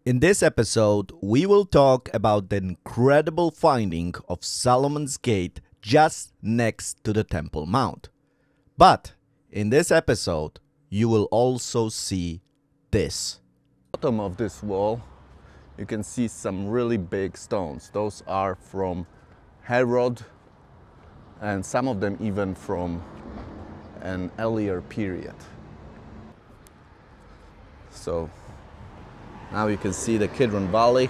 In this episode, we will talk about the incredible finding of Solomon's Gate just next to the Temple Mount. But in this episode, you will also see this. Bottom of this wall, you can see some really big stones. Those are from Herod, and some of them even from an earlier period. So now you can see the Kidron Valley,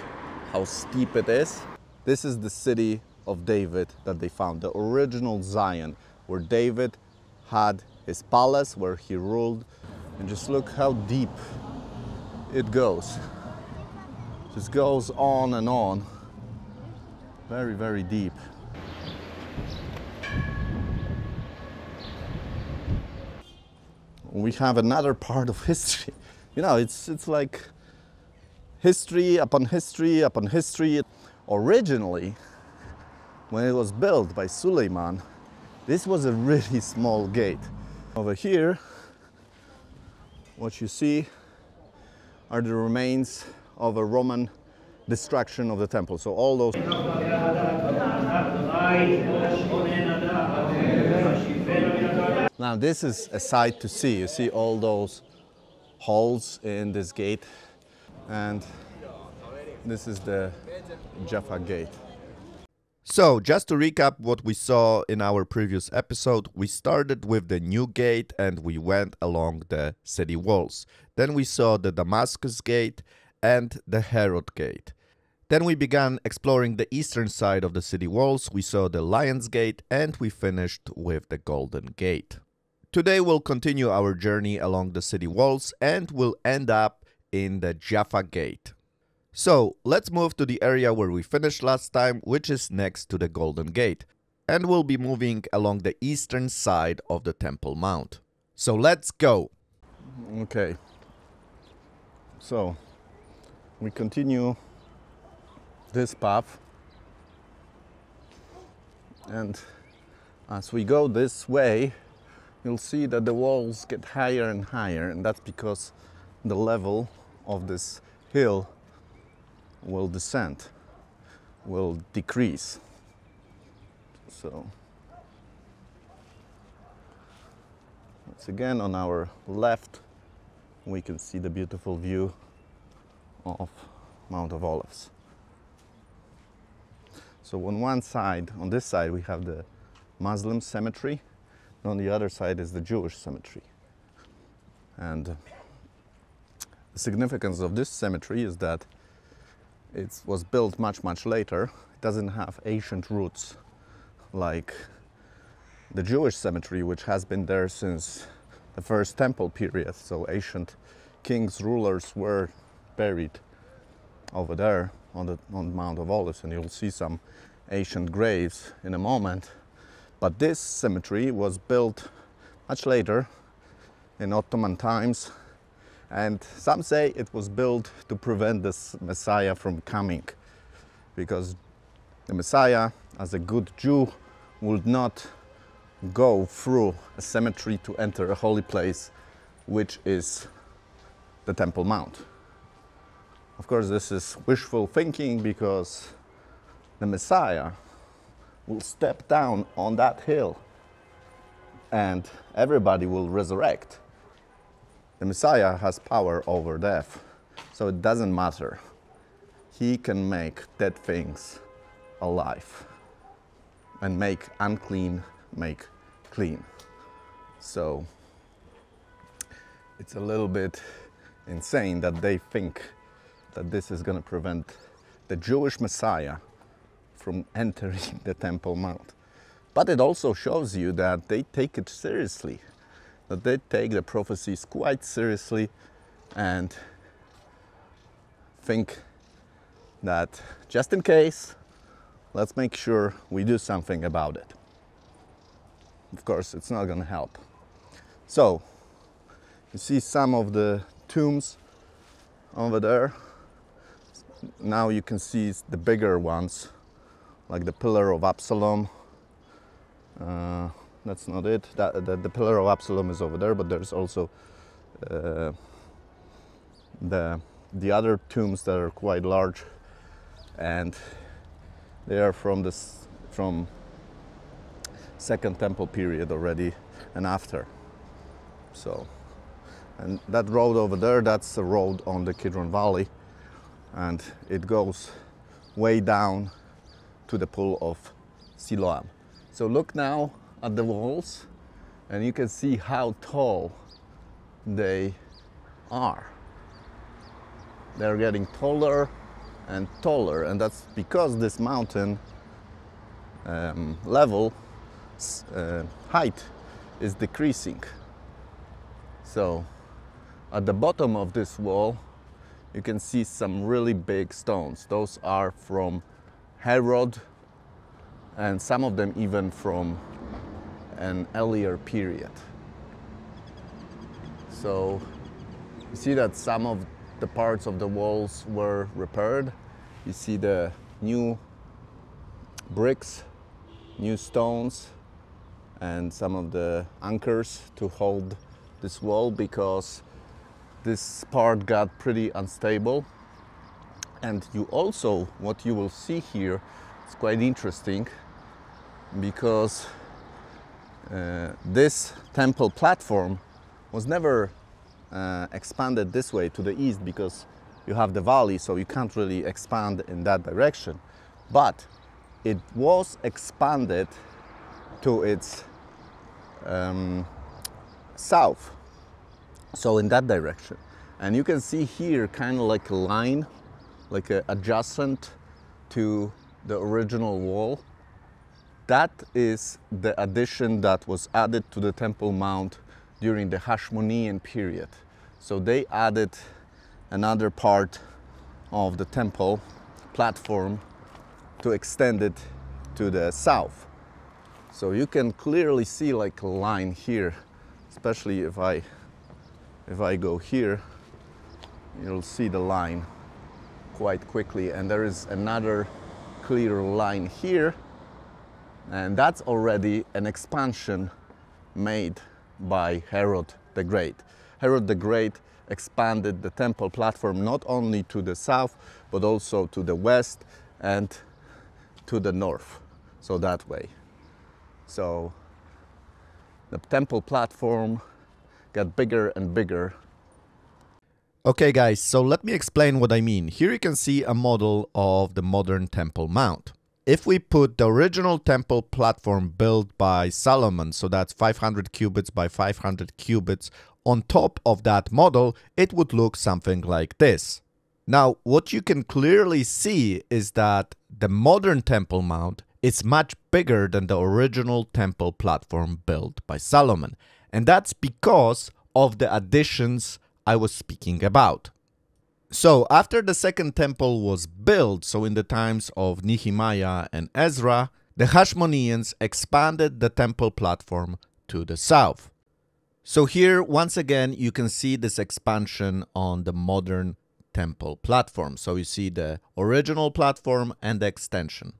how steep it is. This is the city of David that they found, the original Zion, where David had his palace, where he ruled. And just look how deep it goes. Just goes on and on. Very, very deep. We have another part of history. You know, it's like history upon history upon history. Originally, when it was built by Suleiman, this was a really small gate. Over here, what you see are the remains of a Roman destruction of the temple. So all those. Now this is a sight to see. You see all those holes in this gate, and this is the Jaffa Gate. So, just to recap what we saw in our previous episode, we started with the new gate and we went along the city walls. Then we saw the Damascus Gate and the Herod Gate. Then we began exploring the eastern side of the city walls. We saw the Lion's Gate and we finished with the Golden Gate. Today we'll continue our journey along the city walls and we'll end up in the Jaffa Gate. So, let's move to the area where we finished last time, which is next to the Golden Gate. And we'll be moving along the eastern side of the Temple Mount. So, let's go! Okay. So, we continue this path. And as we go this way, you'll see that the walls get higher and higher. And that's because the level of this hill will descend, will decrease. So once again, on our left, we can see the beautiful view of Mount of Olives. So on one side, on this side, we have the Muslim cemetery, and on the other side is the Jewish cemetery. And the significance of this cemetery is that it was built much later. It doesn't have ancient roots like the Jewish cemetery, which has been there since the first temple period. So ancient kings, rulers were buried over there on Mount of Olives, and you'll see some ancient graves in a moment. But this cemetery was built much later, in Ottoman times. And some say it was built to prevent the Messiah from coming, because the Messiah, as a good Jew, would not go through a cemetery to enter a holy place, which is the Temple Mount. Of course, this is wishful thinking, because the Messiah will step down on that hill and everybody will resurrect. The Messiah has power over death, so it doesn't matter. He can make dead things alive and make unclean, make clean. So it's a little bit insane that they think that this is going to prevent the Jewish Messiah from entering the Temple Mount. But it also shows you that they take it seriously, that they take the prophecies quite seriously and think that just in case, let's make sure we do something about it. Of course, it's not going to help. So, you see some of the tombs over there. Now you can see the bigger ones, like the Pillar of Absalom. That's not it. The Pillar of Absalom is over there, but there's also the the other tombs that are quite large, and they are from Second Temple period already and after. So, and that road over there, that's the road on the Kidron Valley, and it goes way down to the pool of Siloam. So look now at the walls, and you can see how tall they are. They're getting taller and taller, and that's because this mountain level height is decreasing. So at the bottom of this wall you can see some really big stones. Those are from Herod, and some of them even from an earlier period. So you see that some of the parts of the walls were repaired. You see the new bricks, new stones, and some of the anchors to hold this wall, because this part got pretty unstable. And you also, what you will see here is quite interesting, because this temple platform was never expanded this way to the east, because you have the valley, so you can't really expand in that direction. But it was expanded to its south, so in that direction. And you can see here kind of like a line, like a adjacent to the original wall. That is the addition that was added to the Temple Mount during the Hashmonean period. So they added another part of the temple platform to extend it to the south. So you can clearly see like a line here, especially if I go here, you'll see the line quite quickly. And there is another clear line here, and that's already an expansion made by Herod the Great. Herod the Great expanded the temple platform not only to the south, but also to the west and to the north, so that way. So the temple platform got bigger and bigger. Okay guys, so let me explain what I mean. Here you can see a model of the modern Temple Mount. If we put the original temple platform built by Solomon, so that's 500 cubits by 500 cubits, on top of that model, it would look something like this. Now, what you can clearly see is that the modern Temple Mount is much bigger than the original temple platform built by Solomon. And that's because of the additions I was speaking about. So after the second temple was built, so in the times of Nehemiah and Ezra, the Hashmoneans expanded the temple platform to the south. So here, once again, you can see this expansion on the modern temple platform. So you see the original platform and the extension.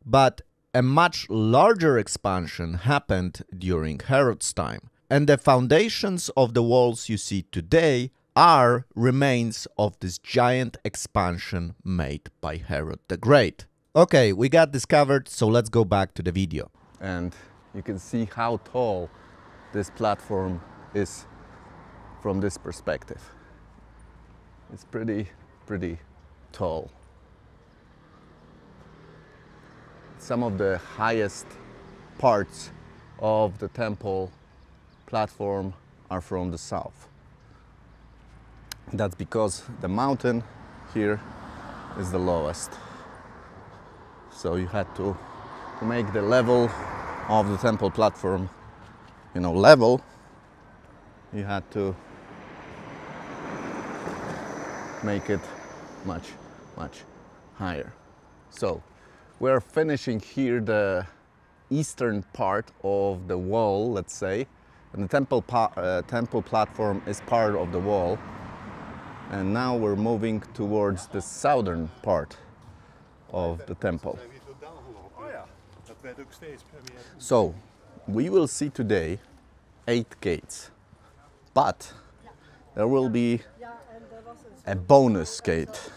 But a much larger expansion happened during Herod's time. And the foundations of the walls you see today are remains of this giant expansion made by Herod the Great. Okay, we got this covered, so let's go back to the video. And you can see how tall this platform is from this perspective. It's pretty tall. Some of the highest parts of the temple platform are from the south. That's because the mountain here is the lowest. So you had to make the level of the temple platform, level. You had to make it much higher. So we're finishing here the eastern part of the wall, let's say, and the temple platform is part of the wall. And now we're moving towards the southern part of the temple. So we will see today 8 gates, but there will be a bonus gate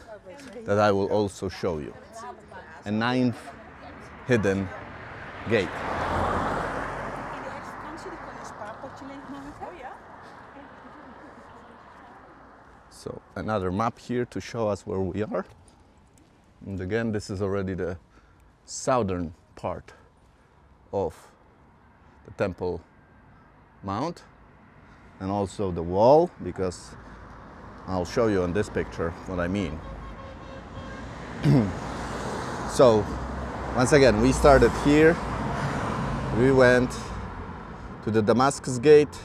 that I will also show you. A ninth hidden gate. So another map here to show us where we are. And again, this is already the southern part of the Temple Mount, and also the wall, because I'll show you on this picture what I mean. So once again, we started here, we went to the Damascus Gate,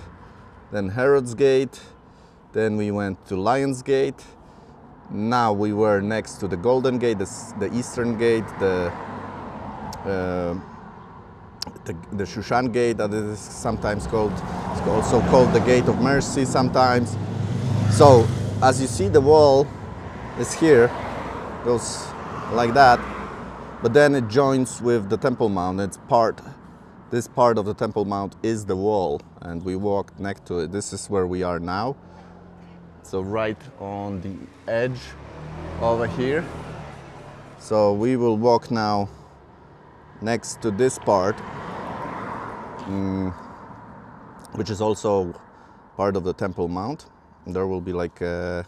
then Herod's Gate, then we went to Lion's Gate. Now we were next to the Golden Gate, the Eastern Gate, the Shushan Gate, that is sometimes called, it's also called the Gate of Mercy sometimes. So as you see, the wall is here, goes like that, but then it joins with the Temple Mount. This part of the Temple Mount is the wall, and we walked next to it. This is where we are now. So right on the edge over here. So we will walk now next to this part, which is also part of the Temple Mount. And there will be like a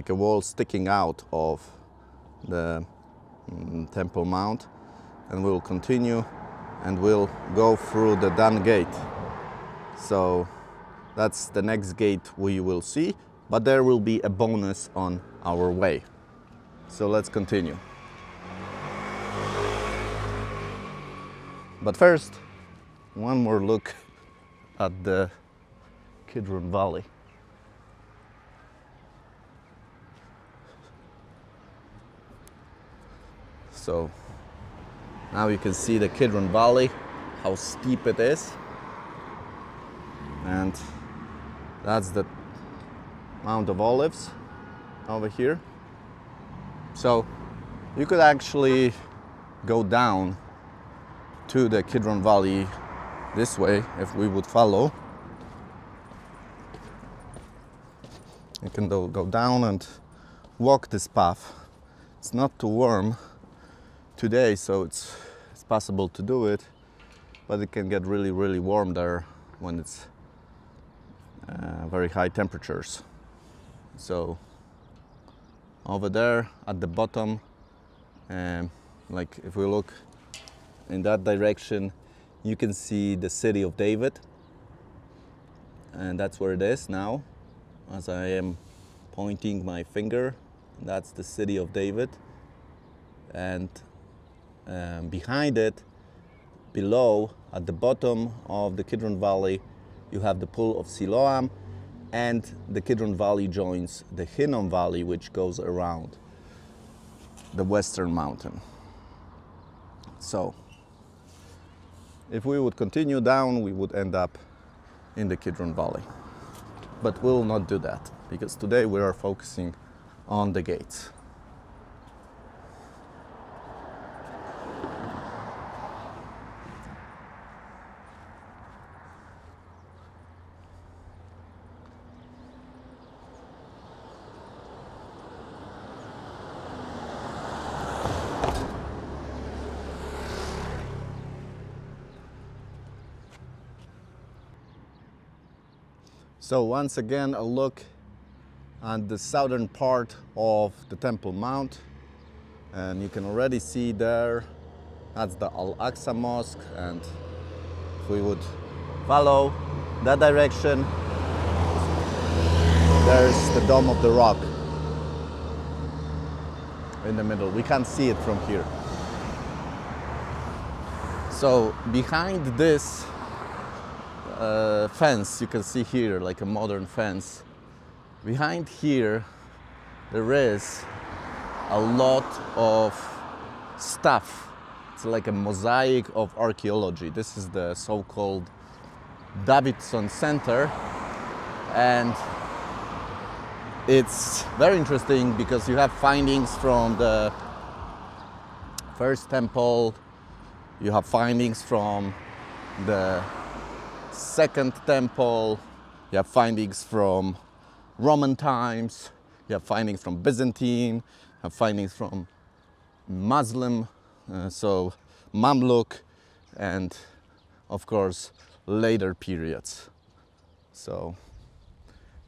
wall sticking out of the Temple Mount, and we'll continue and we'll go through the Dan Gate. So that's the next gate we will see, but there will be a bonus on our way. So let's continue. But first, one more look at the Kidron Valley. So now you can see the Kidron Valley, how steep it is. And that's the Mount of Olives over here. So you could actually go down to the Kidron Valley this way if we would follow. You can go down and walk this path. It's not too warm today, so it's possible to do it, but it can get really, really warm there when it's very high temperatures. So over there at the bottom, like if we look in that direction, you can see the city of David, and that's where it is now. As I am pointing my finger, that's the city of David. And behind it, below, at the bottom of the Kidron Valley, you have the pool of Siloam, and the Kidron Valley joins the Hinnom Valley, which goes around the western mountain. So if we would continue down, we would end up in the Kidron Valley. But we'll not do that, because today we are focusing on the gates. So once again, a look at the southern part of the Temple Mount, and you can already see there, that's the Al-Aqsa Mosque, and if we would follow that direction, there's the Dome of the Rock in the middle. We can't see it from here. So behind this fence, you can see here like a modern fence. Behind here there is a lot of stuff. It's like a mosaic of archaeology. This is the so-called Davidson Center, and it's very interesting because you have findings from the first temple, you have findings from the second temple, you have findings from Roman times, You have findings from Byzantine, you have findings from Muslim, so Mamluk, and of course later periods. So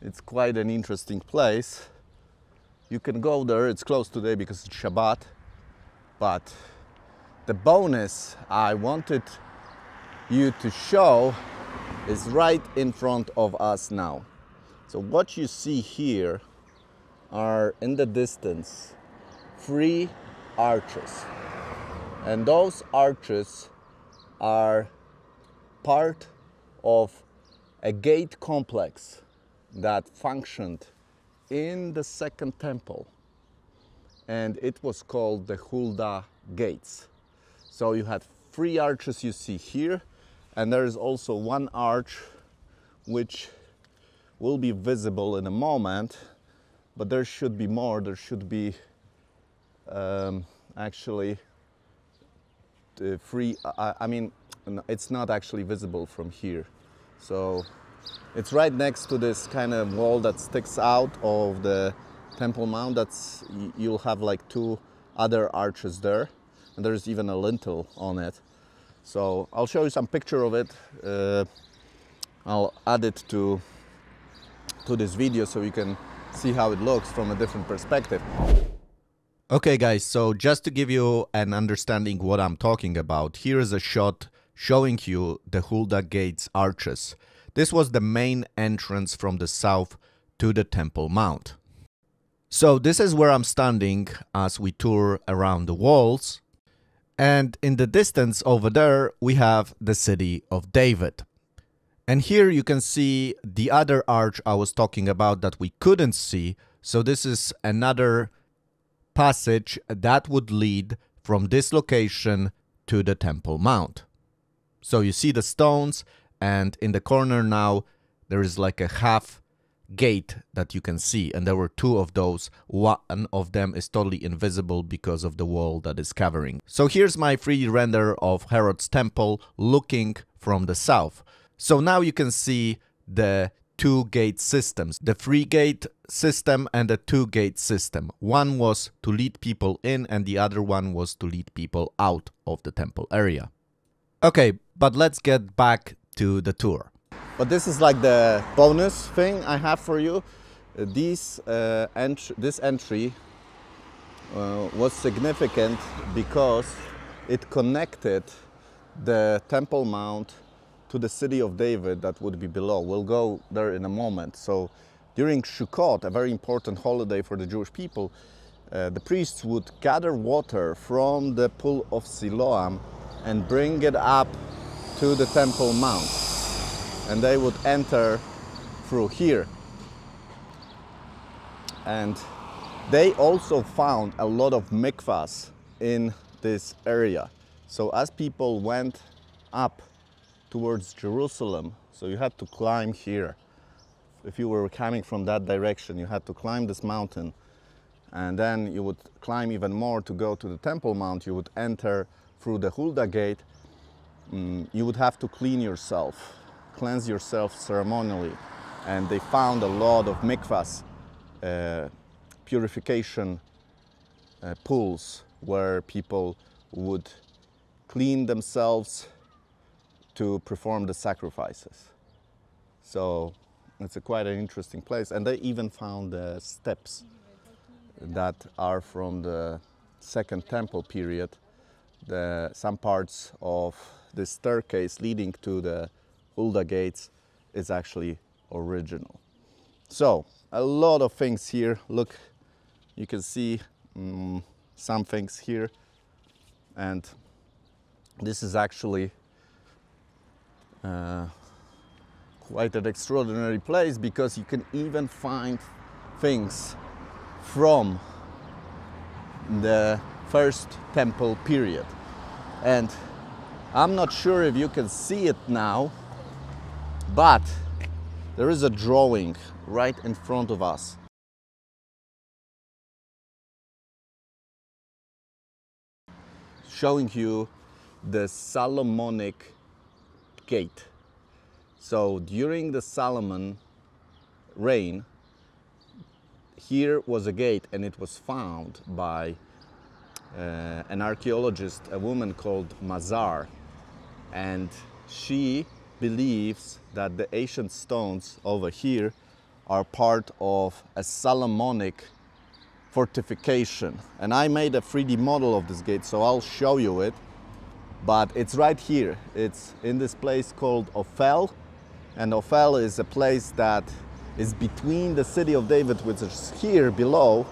it's quite an interesting place. You can go there, it's closed today because it's Shabbat, but the bonus I wanted you to show is right in front of us now. So what you see here are in the distance 3 arches, and those arches are part of a gate complex that functioned in the second temple, and it was called the Hulda gates. So you had 3 arches you see here, and there is also 1 arch which will be visible in a moment, but there should be more. There should be actually 3, I mean, it's not actually visible from here. So it's right next to this kind of wall that sticks out of the Temple Mount. That's, you'll have like 2 other arches there, and there's even a lintel on it. So I'll show you some picture of it. I'll add it to this video so you can see how it looks from a different perspective. Okay guys, so just to give you an understanding what I'm talking about, here is a shot showing you the Hulda Gates arches. This was the main entrance from the south to the Temple Mount. So this is where I'm standing as we tour around the walls. And in the distance over there, we have the city of David. And here you can see the other arch I was talking about that we couldn't see. So this is another passage that would lead from this location to the Temple Mount. So you see the stones, and in the corner now there is like a half gate that you can see, and there were 2 of those. One of them is totally invisible because of the wall that is covering. So here's my 3D render of Herod's temple looking from the south. So now you can see the 2 gate systems, the 3 gate system and the 2 gate system. One was to lead people in, and the other one was to lead people out of the temple area. Okay, but let's get back to the tour. But this is like the bonus thing I have for you. This entry was significant because it connected the Temple Mount to the city of David that would be below. We'll go there in a moment. So during Sukkot, a very important holiday for the Jewish people, the priests would gather water from the pool of Siloam and bring it up to the Temple Mount, and they would enter through here. And they also found a lot of mikvahs in this area. So as people went up towards Jerusalem, so you had to climb here. If you were coming from that direction, you had to climb this mountain, and then you would climb even more to go to the Temple Mount. You would enter through the Hulda gate. You would have to cleanse yourself ceremonially, and they found a lot of mikvahs, purification pools where people would clean themselves to perform the sacrifices. So it's quite an interesting place, and they even found the steps that are from the Second Temple period. Some parts of the staircase leading to the Hulda gates is actually original. So a lot of things here. Look, you can see some things here, and this is actually quite an extraordinary place because you can even find things from the First Temple period. And I'm not sure if you can see it now, but there is a drawing right in front of us. Showing you the Solomonic gate. So during the Solomon reign, here was a gate, and it was found by an archaeologist, a woman called Mazar, and she believes that the ancient stones over here are part of a Solomonic fortification. And I made a 3D model of this gate, so I'll show you it. But it's right here. It's in this place called Ophel, and Ophel is a place that is between the city of David, which is here below,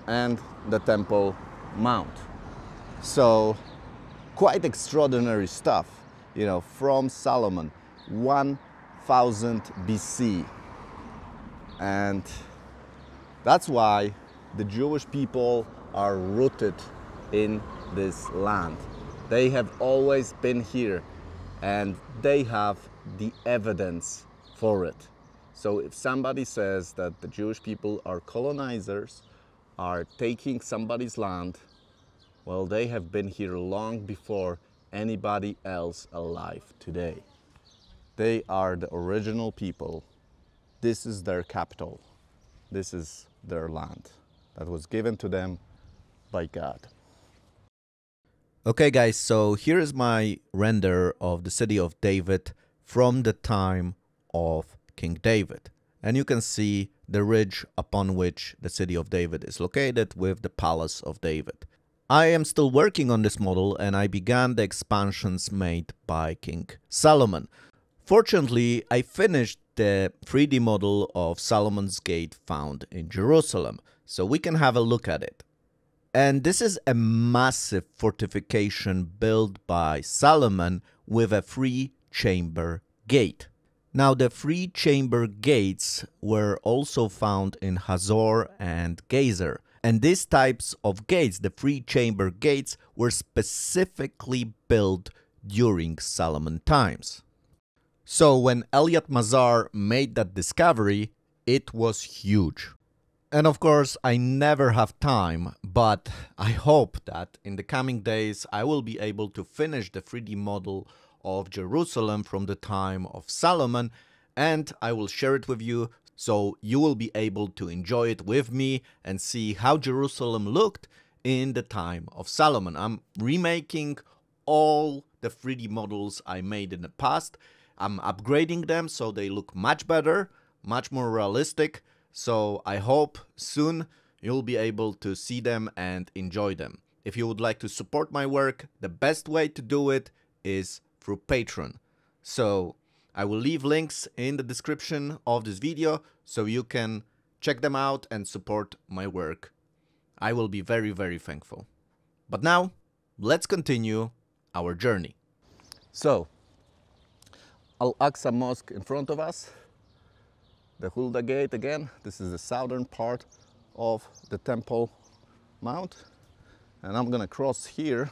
and the Temple Mount. So quite extraordinary stuff, you know, from Solomon, 1000 BC. And that's why the Jewish people are rooted in this land. They have always been here, and they have the evidence for it. So if somebody says that the Jewish people are colonizers, are taking somebody's land, well, they have been here long before anybody else alive today. They are the original people. This is their capital. This is their land that was given to them by God. Okay guys, so here is my render of the city of David from the time of King David. And you can see the ridge upon which the city of David is located with the palace of David. I am still working on this model, and I began the expansions made by King Solomon. Fortunately, I finished the 3D model of Solomon's Gate found in Jerusalem, so we can have a look at it. And this is a massive fortification built by Solomon with a 3-chamber gate. Now, the 3-chamber gates were also found in Hazor and Gezer. And these types of gates, the 3-chamber gates, were specifically built during Solomon times. So when Elliot Mazar made that discovery, it was huge. And of course, I never have time, but I hope that in the coming days I will be able to finish the 3D model of Jerusalem from the time of Solomon, and I will share it with you, so you will be able to enjoy it with me and see how Jerusalem looked in the time of Solomon. I'm remaking all the 3D models I made in the past. I'm upgrading them so they look much better, much more realistic. So I hope soon you'll be able to see them and enjoy them. If you would like to support my work, the best way to do it is through Patreon. So I will leave links in the description of this video so you can check them out and support my work. I will be very, very thankful. But now, let's continue our journey. So, Al-Aqsa Mosque in front of us. The Hulda Gate again. This is the southern part of the Temple Mount. And I'm gonna cross here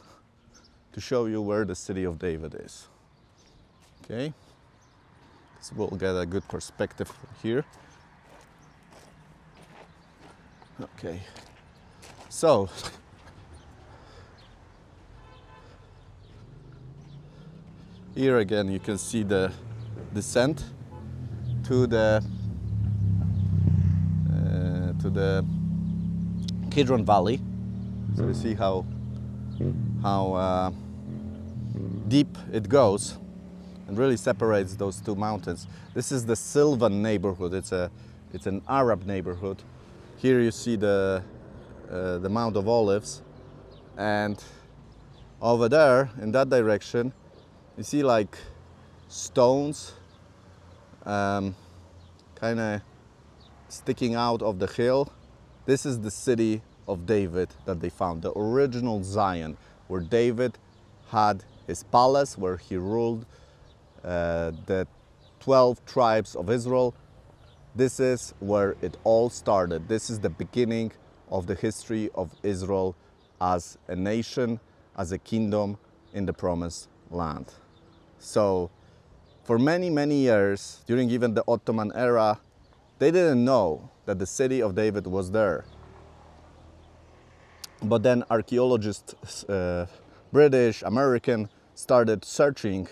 to show you where the city of David is. Okay, so we'll get a good perspective here. Okay, so here again you can see the descent to the Kidron Valley. So you see how deep it goes and really separates those two mountains. This is the Sylvan neighborhood. It's an Arab neighborhood. Here you see the Mount of Olives, and over there in that direction you see like stones kind of sticking out of the hill. This is the city of David that they found, the original Zion, where David had his palace, where he ruled the 12 tribes of Israel. This is where it all started. This is the beginning of the history of Israel as a nation, as a kingdom in the Promised Land. So for many, many years, during even the Ottoman era, they didn't know that the city of David was there. But then archaeologists, British, American, started searching,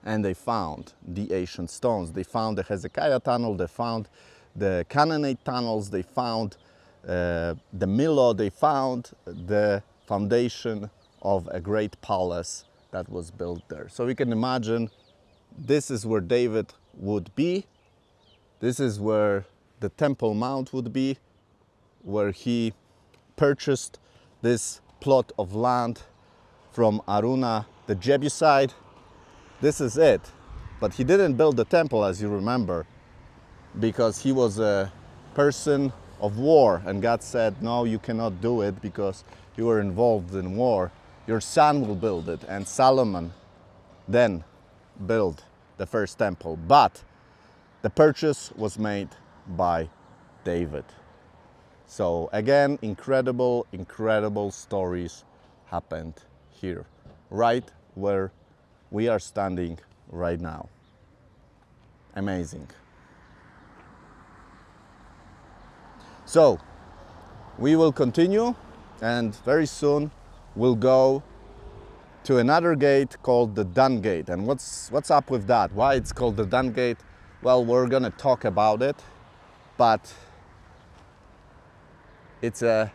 and they found the ancient stones. They found the Hezekiah tunnel, they found the Canaanite tunnels, they found the Millo, they found the foundation of a great palace that was built there. So we can imagine this is where David would be. This is where the Temple Mount would be, where he purchased this plot of land from Araunah the Jebusite. This is it. But he didn't build the temple, as you remember, because he was a person of war, and God said, no, you cannot do it because you were involved in war. Your son will build it. And Solomon then built the first temple. But the purchase was made by David. So again, incredible stories happened here, right where we are standing right now. Amazing. So we will continue, and very soon we'll go to another gate called the Dung Gate. And what's up with that? Why it's called the Dung Gate? Well, we're gonna talk about it, but it's a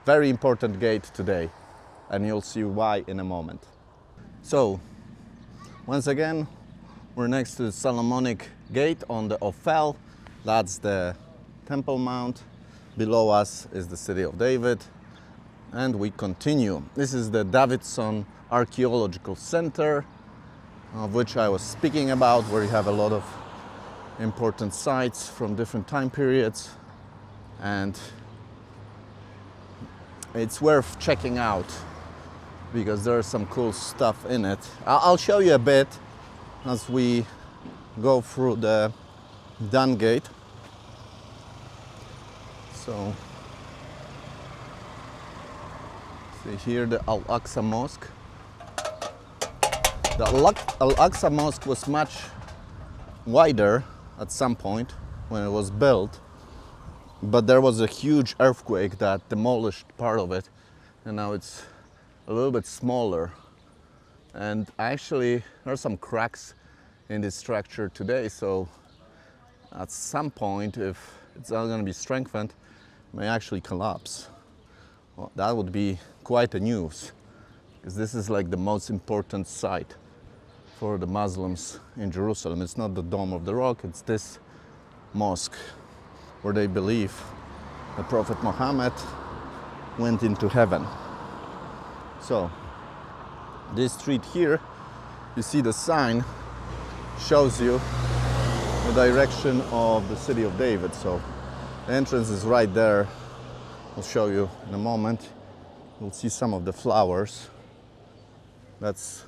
very important gate today, and you'll see why in a moment. So once again, we're next to the Solomonic Gate on the Ophel. That's the Temple Mount. Below us is the city of David, and we continue. This is the Davidson Archaeological Center, of which I was speaking about, where you have a lot of important sites from different time periods, and it's worth checking out because there's some cool stuff in it. I'll show you a bit as we go through the Dung Gate. So, see here the Al-Aqsa Mosque. The Al-Aqsa Mosque was much wider at some point when it was built, but there was a huge earthquake that demolished part of it, and now it's a little bit smaller. And actually there are some cracks in this structure today, so at some point, if it's not going to be strengthened, it may actually collapse. Well, that would be quite a news, because this is like the most important site for the Muslims in Jerusalem. It's not the Dome of the Rock, it's this mosque where they believe the Prophet Muhammad went into heaven. So this street here, you see the sign shows you the direction of the city of David. So the entrance is right there. I'll show you in a moment. You'll see some of the flowers. That's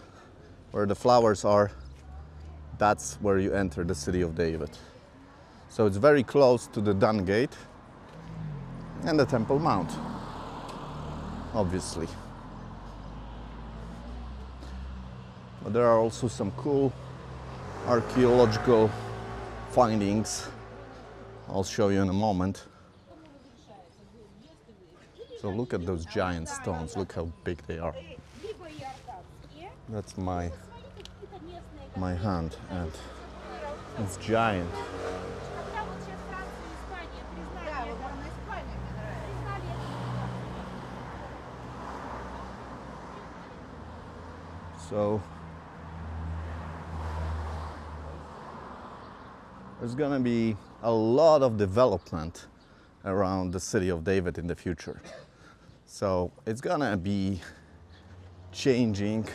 where the flowers are. That's where you enter the city of David. So it's very close to the Dung Gate and the Temple Mount, obviously. But there are also some cool archaeological findings I'll show you in a moment. So look at those giant stones, look how big they are. That's my hand, and it's giant. So there's gonna be a lot of development around the city of David in the future. So it's gonna be changing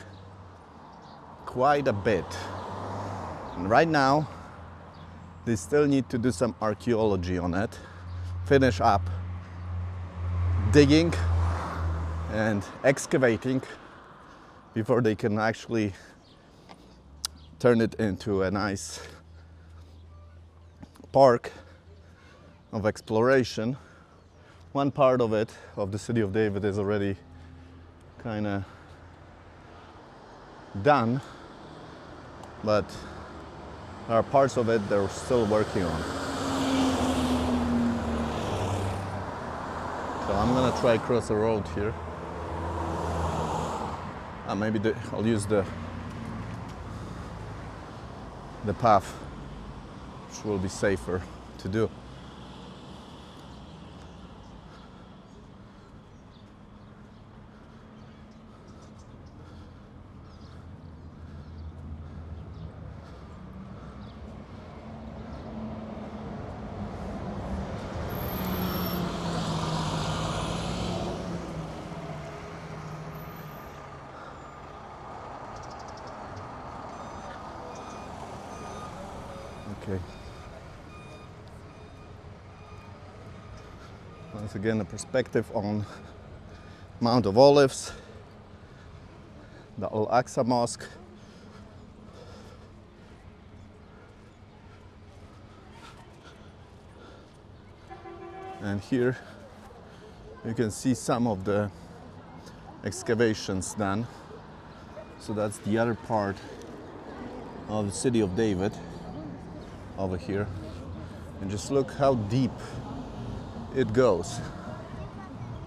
quite a bit. And right now, they still need to do some archaeology on it, finish up digging and excavating before they can actually turn it into a nice park of exploration. One part of it, of the city of David, is already kind of done, but there are parts of it they're still working on. So I'm gonna try cross the road here. Maybe I'll use the path, which will be safer to do. Okay. Once again, a perspective on Mount of Olives, the Al-Aqsa Mosque. And here you can see some of the excavations done. So that's the other part of the city of David over here. And just look how deep it goes.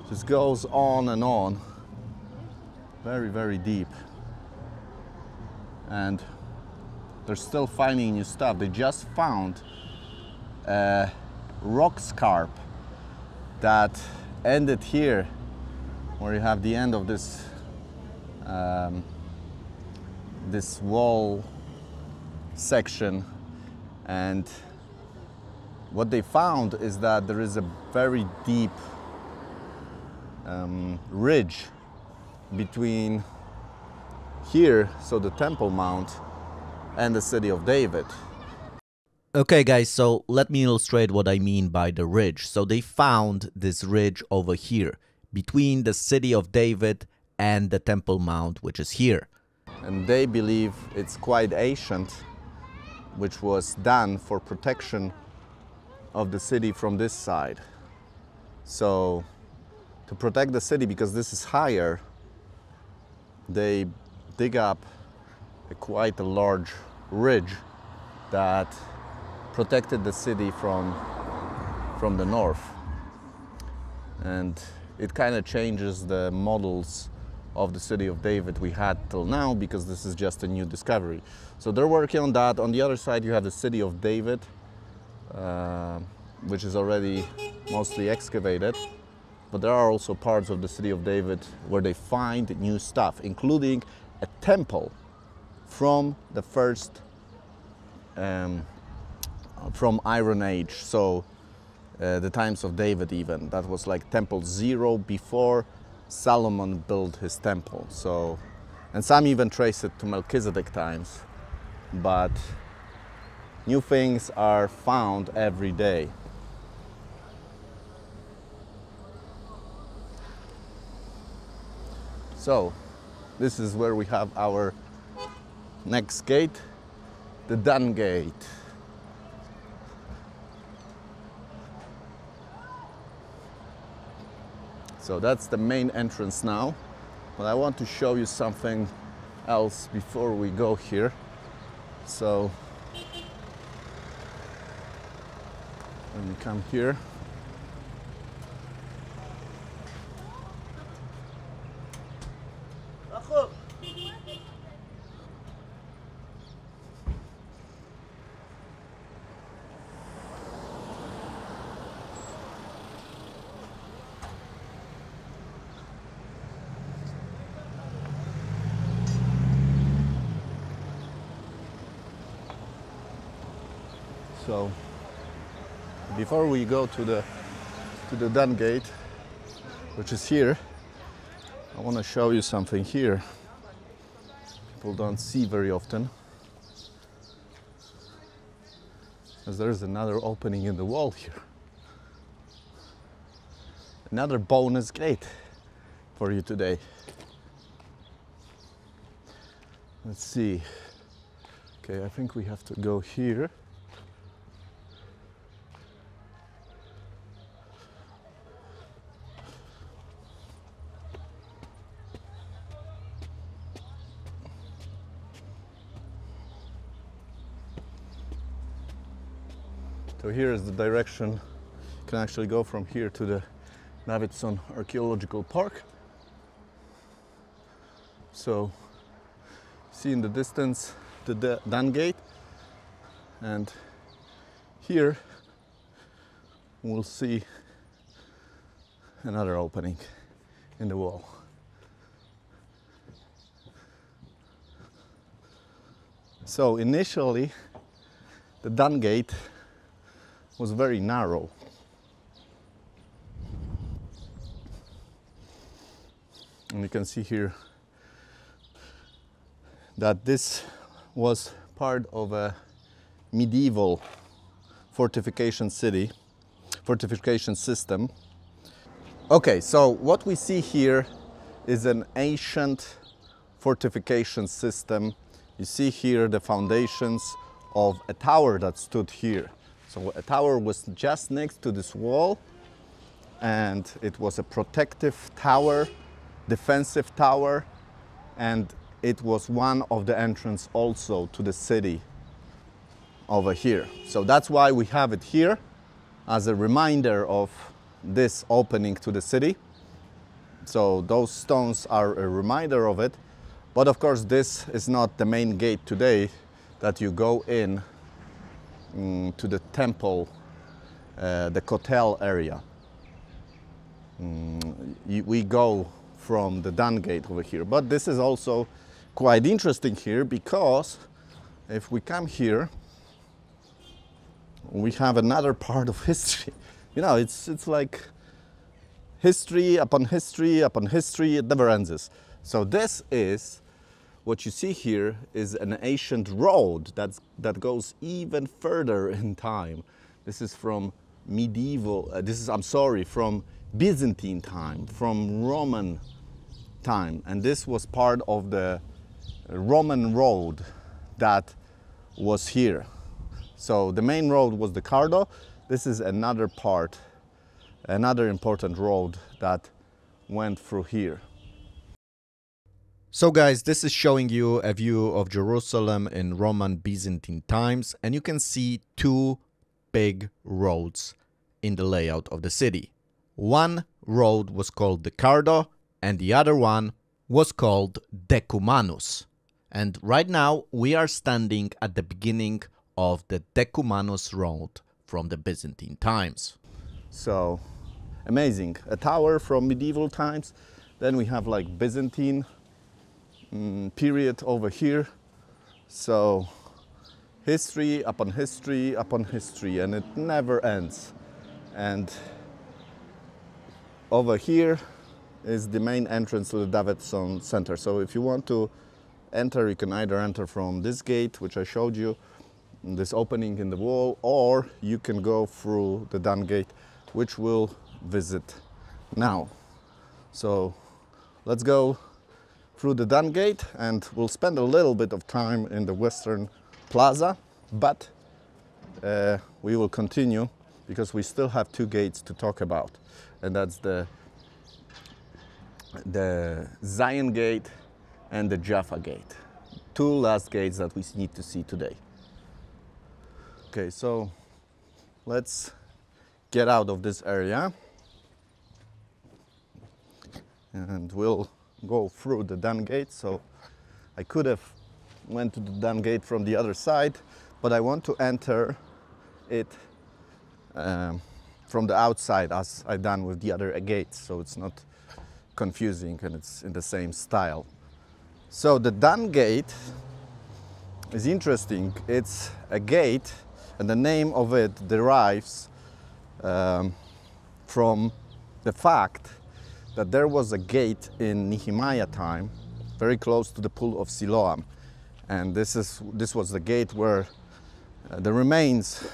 Just goes on and on. Very, very deep. And they're still finding new stuff. They just found a rock scarp that ended here, where you have the end of this this wall section. And what they found is that there is a very deep ridge between here, so the Temple Mount, and the city of David. Okay guys, so let me illustrate what I mean by the ridge. So they found this ridge over here, between the city of David and the Temple Mount, which is here. And they believe it's quite ancient, which was done for protection of the city from this side. So to protect the city, because this is higher, they dig up quite a large ridge that protected the city from the north. And it kind of changes the models of the city of David we had till now, because this is just a new discovery. So they're working on that. On the other side you have the city of David, which is already mostly excavated. But there are also parts of the city of David where they find new stuff, including a temple from the first, from Iron Age, so the times of David even. That was like temple 0 before Solomon built his temple. So, and some even trace it to Melchizedek times. But new things are found every day. So, this is where we have our next gate, the Dung Gate. So that's the main entrance now, but I want to show you something else before we go here. So, when you come here, so before we go to the Dung Gate, which is here, I want to show you something here people don't see very often, as there's another opening in the wall here. Another bonus gate for you today. Let's see. Okay, I think we have to go here. So here is the direction. You can actually go from here to the Davidson Archaeological Park. So, see in the distance the Dung Gate, and here we'll see another opening in the wall. So initially the Dung Gate was very narrow. And you can see here that this was part of a medieval fortification system. Okay, so what we see here is an ancient fortification system. You see here the foundations of a tower that stood here. So a tower was just next to this wall, and it was a protective tower, defensive tower, and it was one of the entrance also to the city over here. So that's why we have it here as a reminder of this opening to the city. So those stones are a reminder of it. But of course, this is not the main gate today that you go in to the temple, the Kotel area. We go from the Dung gate over here. But this is also quite interesting here, because if we come here, we have another part of history. You know, it's like history upon history upon history, it never ends. So this is, what you see here is an ancient road that goes even further in time. This is from medieval, from Byzantine time, from Roman time. And this was part of the Roman road that was here. So the main road was the Cardo. This is another part, another important road that went through here. So guys, this is showing you a view of Jerusalem in Roman Byzantine times, and you can see two big roads in the layout of the city. One road was called the Cardo, and the other one was called Decumanus. And right now we are standing at the beginning of the Decumanus road from the Byzantine times. So amazing, a tower from medieval times. Then we have like Byzantine period over here. So history upon history upon history, and it never ends. And over here is the main entrance to the Davidson Center. So if you want to enter, you can either enter from this gate, which I showed you, this opening in the wall, or you can go through the Dung gate, which we'll visit now. So let's go through the Dung gate, and we'll spend a little bit of time in the Western Plaza, but we will continue because we still have two gates to talk about, and that's the Zion gate and the Jaffa gate. Two last gates that we need to see today. Okay, so let's get out of this area and we'll go through the Dung gate. So I could have went to the Dung gate from the other side, but I want to enter it from the outside, as I done with the other gates, so it's not confusing and it's in the same style. So the Dung gate is interesting. It's a gate, and the name of it derives from the fact that there was a gate in Nehemiah time, very close to the pool of Siloam, and this was the gate where the remains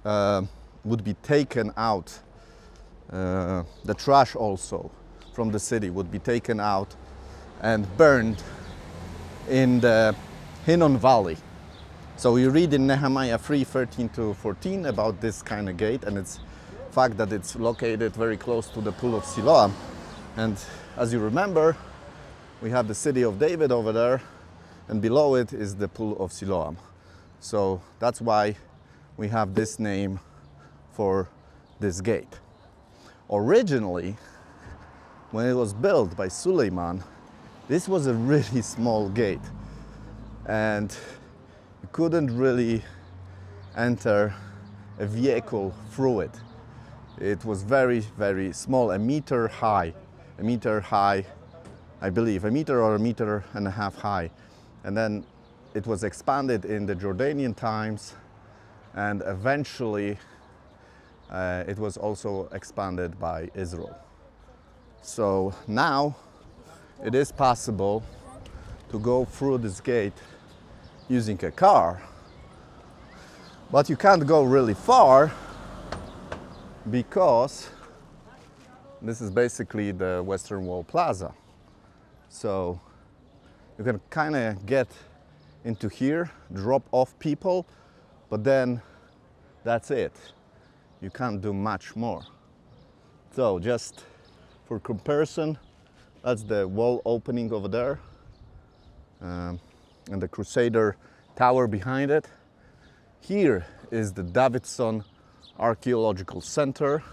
would be taken out. The trash also from the city would be taken out and burned in the Hinnom Valley. So you read in Nehemiah 3:13-14 about this kind of gate, and it's fact that it's located very close to the pool of Siloam. And as you remember, we have the city of David over there, and below it is the pool of Siloam. So that's why we have this name for this gate. Originally, when it was built by Suleiman, this was a really small gate, and you couldn't really enter a vehicle through it. It was very, very small, a meter high, I believe, a meter or a meter and a half high. And then it was expanded in the Jordanian times, and eventually it was also expanded by Israel. So now it is possible to go through this gate using a car, But you can't go really far because this is basically the Western Wall Plaza. So you can kind of get into here, drop off people, but then that's it. You can't do much more. So just for comparison, that's the wall opening over there, and the Crusader Tower behind it. Here is the Davidson Archaeological Center.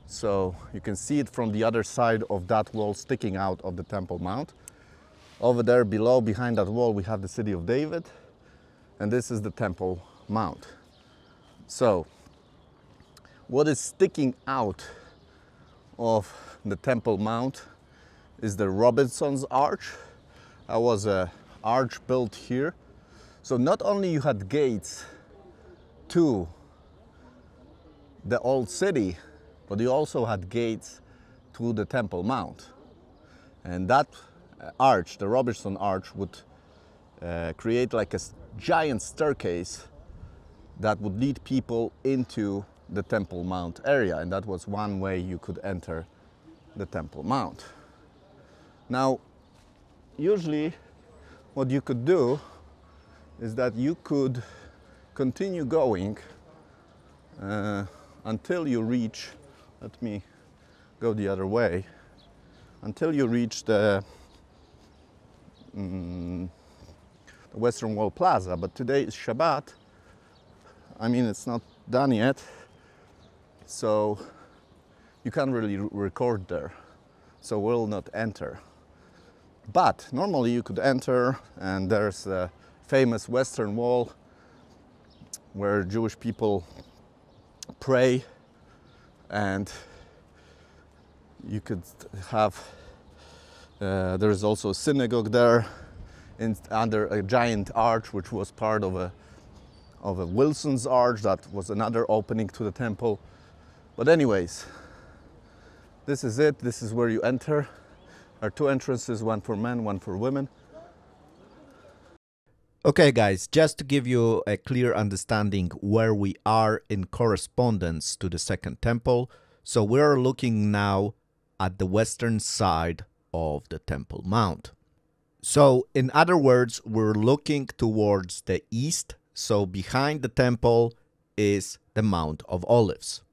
So you can see it from the other side of that wall sticking out of the Temple Mount. Over there below, behind that wall, we have the City of David, and this is the Temple Mount. So what is sticking out of the Temple Mount is the Robinson's Arch. That was an arch built here. So not only you had gates to the old city, but you also had gates to the Temple Mount. And that arch, the Robinson Arch, would create like a giant staircase that would lead people into the Temple Mount area. And that was one way you could enter the Temple Mount. Now, usually what you could do is that you could continue going until you reach, let me go the other way, until you reach the Western Wall Plaza. But today is Shabbat. I mean, it's not done yet, so you can't really record there, so we'll not enter. But normally you could enter, and there's the famous Western Wall where Jewish people pray, and you could have, there is also a synagogue there under a giant arch, which was part of a Wilson's Arch. That was another opening to the temple. But anyways, this is it. This is where you enter. There are two entrances, one for men, one for women. Okay guys, just to give you a clear understanding where we are in correspondence to the Second Temple, so we're looking now at the western side of the Temple Mount. So in other words, we're looking towards the east, so behind the temple is the Mount of Olives.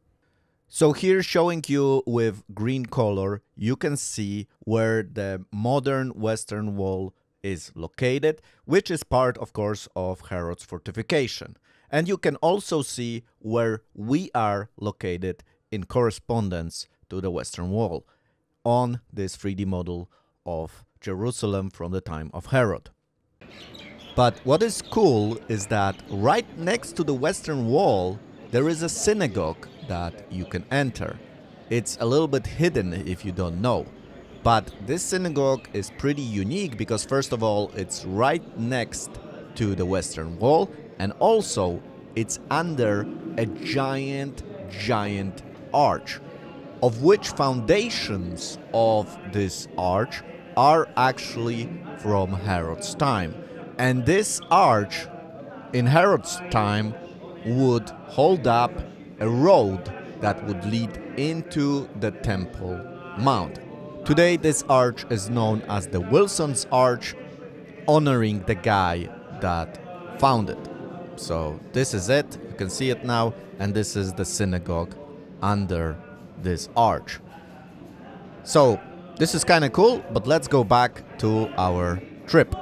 So here, showing you with green color, you can see where the modern Western Wall is located, which is part, of course, of Herod's fortification. And you can also see where we are located in correspondence to the Western Wall on this 3D model of Jerusalem from the time of Herod. But what is cool is that right next to the Western Wall, there is a synagogue that you can enter. It's a little bit hidden if you don't know. But this synagogue is pretty unique because, first of all, it's right next to the Western Wall, and also it's under a giant arch, of which foundations of this arch are actually from Herod's time. And this arch in Herod's time would hold up a road that would lead into the Temple Mount. Today this arch is known as the Wilson's Arch, honoring the guy that found it. So this is it, you can see it now, and this is the synagogue under this arch. So this is kind of cool, but let's go back to our trip.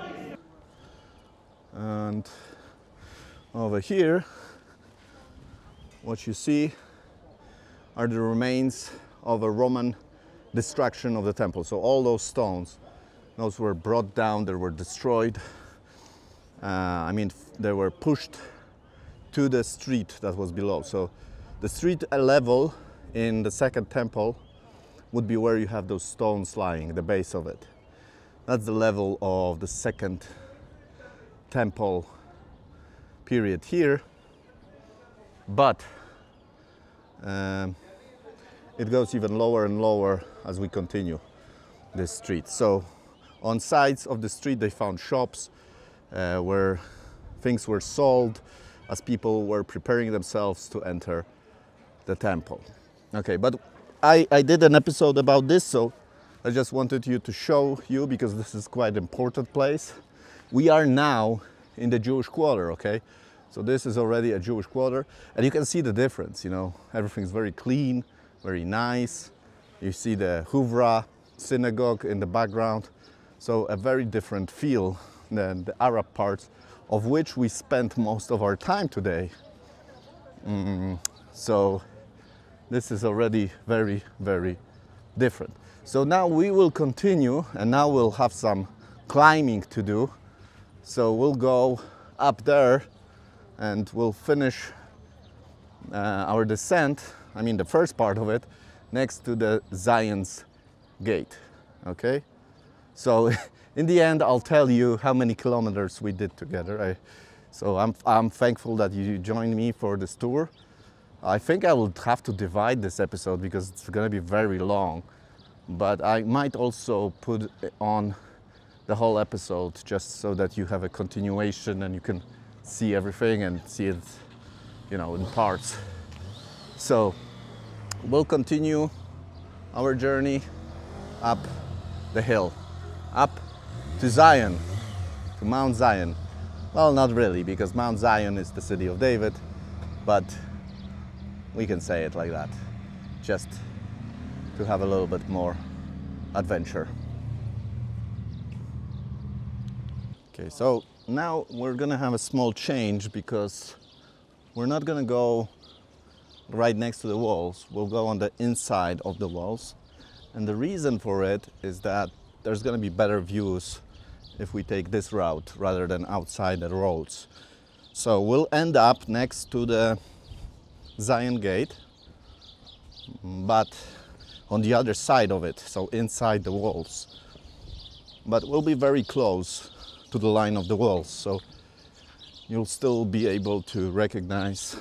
And over here, what you see are the remains of a Roman destruction of the temple. So all those stones, those were brought down, they were destroyed. I mean, they were pushed to the street that was below. So the street level in the second temple would be where you have those stones lying, the base of it. That's the level of the second temple period here. But it goes even lower and lower as we continue this street. So on sides of the street they found shops where things were sold. as people were preparing themselves to enter the temple. Okay, but I did an episode about this, so I just wanted to show you, because this is quite an important place. We are now in the Jewish quarter, okay? So this is already a Jewish quarter, and you can see the difference, you know. Everything's very clean, very nice. You see the Huvra synagogue in the background. So a very different feel than the Arab parts, of which we spent most of our time today. So this is already very, very different. So now we will continue, and now we'll have some climbing to do. So we'll go up there and we'll finish our descent, I mean the first part of it, next to the Zion's gate, okay? So in the end, I'll tell you how many kilometers we did together. So I'm thankful that you joined me for this tour. I think I will have to divide this episode because it's gonna be very long, but I might also put on the whole episode just so that you have a continuation and you can see everything and see it, you know, in parts. So we'll continue our journey up the hill, up to Zion, to Mount Zion. Well, not really, because Mount Zion is the city of David, but we can say it like that, just to have a little bit more adventure. Okay, so now we're gonna have a small change, because we're not gonna go right next to the walls. We'll go on the inside of the walls. And the reason for it is that there's gonna be better views if we take this route rather than outside the roads. So we'll end up next to the Zion gate, but on the other side of it, so inside the walls. But we'll be very close to the line of the walls, so you'll still be able to recognize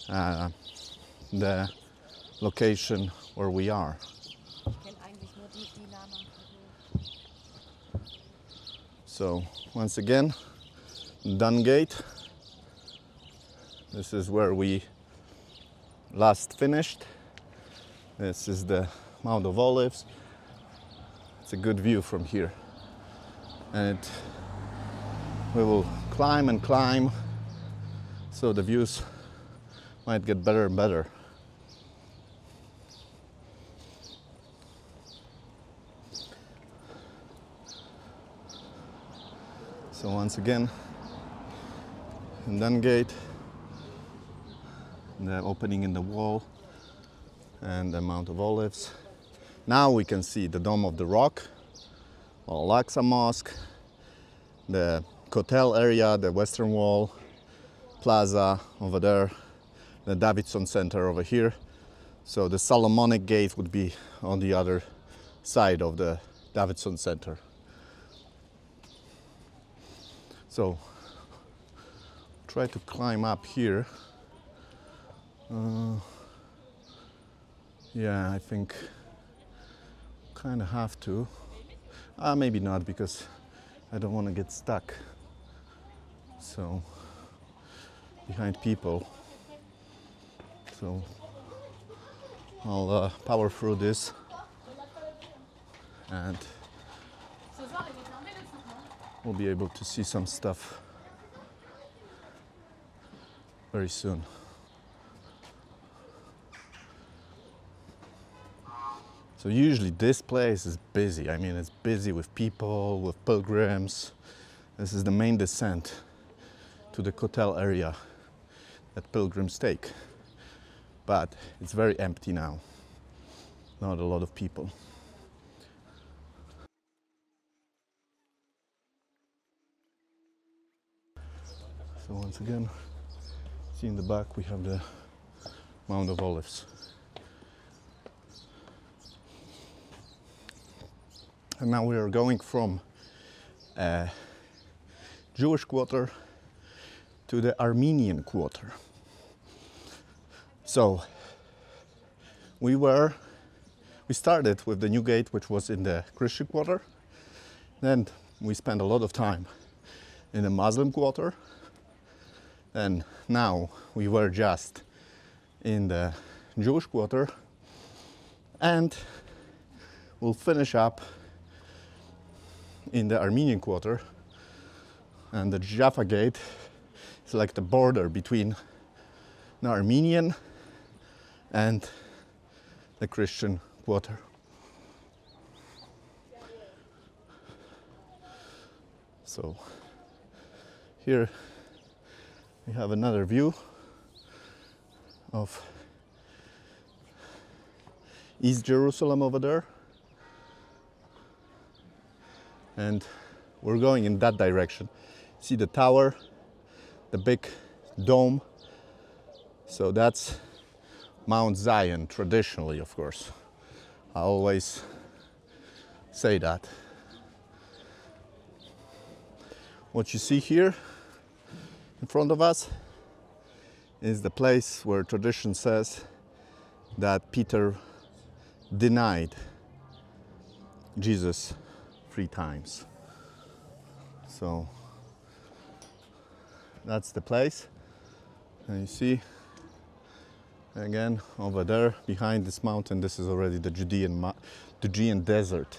the location where we are. So once again, Dunn Gate. This is where we last finished. This is the Mount of Olives. It's a good view from here. And we will climb and climb, so the views might get better and better. So once again, in Dunn Gate, the opening in the wall and the Mount of Olives. Now we can see the Dome of the Rock, Al-Aqsa Mosque, the Kotel area, the Western Wall, Plaza over there, the Davidson Center over here. So the Solomonic Gate would be on the other side of the Davidson Center. So try to climb up here. Yeah, I think kind of have to. Maybe not, because I don't want to get stuck. So behind people. So I'll power through this, and we'll be able to see some stuff very soon. So usually this place is busy. I mean, it's busy with people, with pilgrims. This is the main descent to the Kotel area that pilgrims take. But it's very empty now. Not a lot of people. So once again, see in the back we have the Mount of Olives. And now we are going from a Jewish quarter to the Armenian quarter. So we started with the new gate, which was in the Christian quarter. Then we spent a lot of time in the Muslim quarter. And now we were just in the Jewish quarter, and we'll finish up in the Armenian quarter. And the Jaffa Gate is like the border between the Armenian and the Christian quarter. So here we have another view of East Jerusalem over there, and we're going in that direction. See the tower, the big dome. So that's Mount Zion, traditionally, of course. I always say that. What you see here in front of us is the place where tradition says that Peter denied Jesus 3 times. So that's the place. And you see again over there behind this mountain, this is already the Judean desert.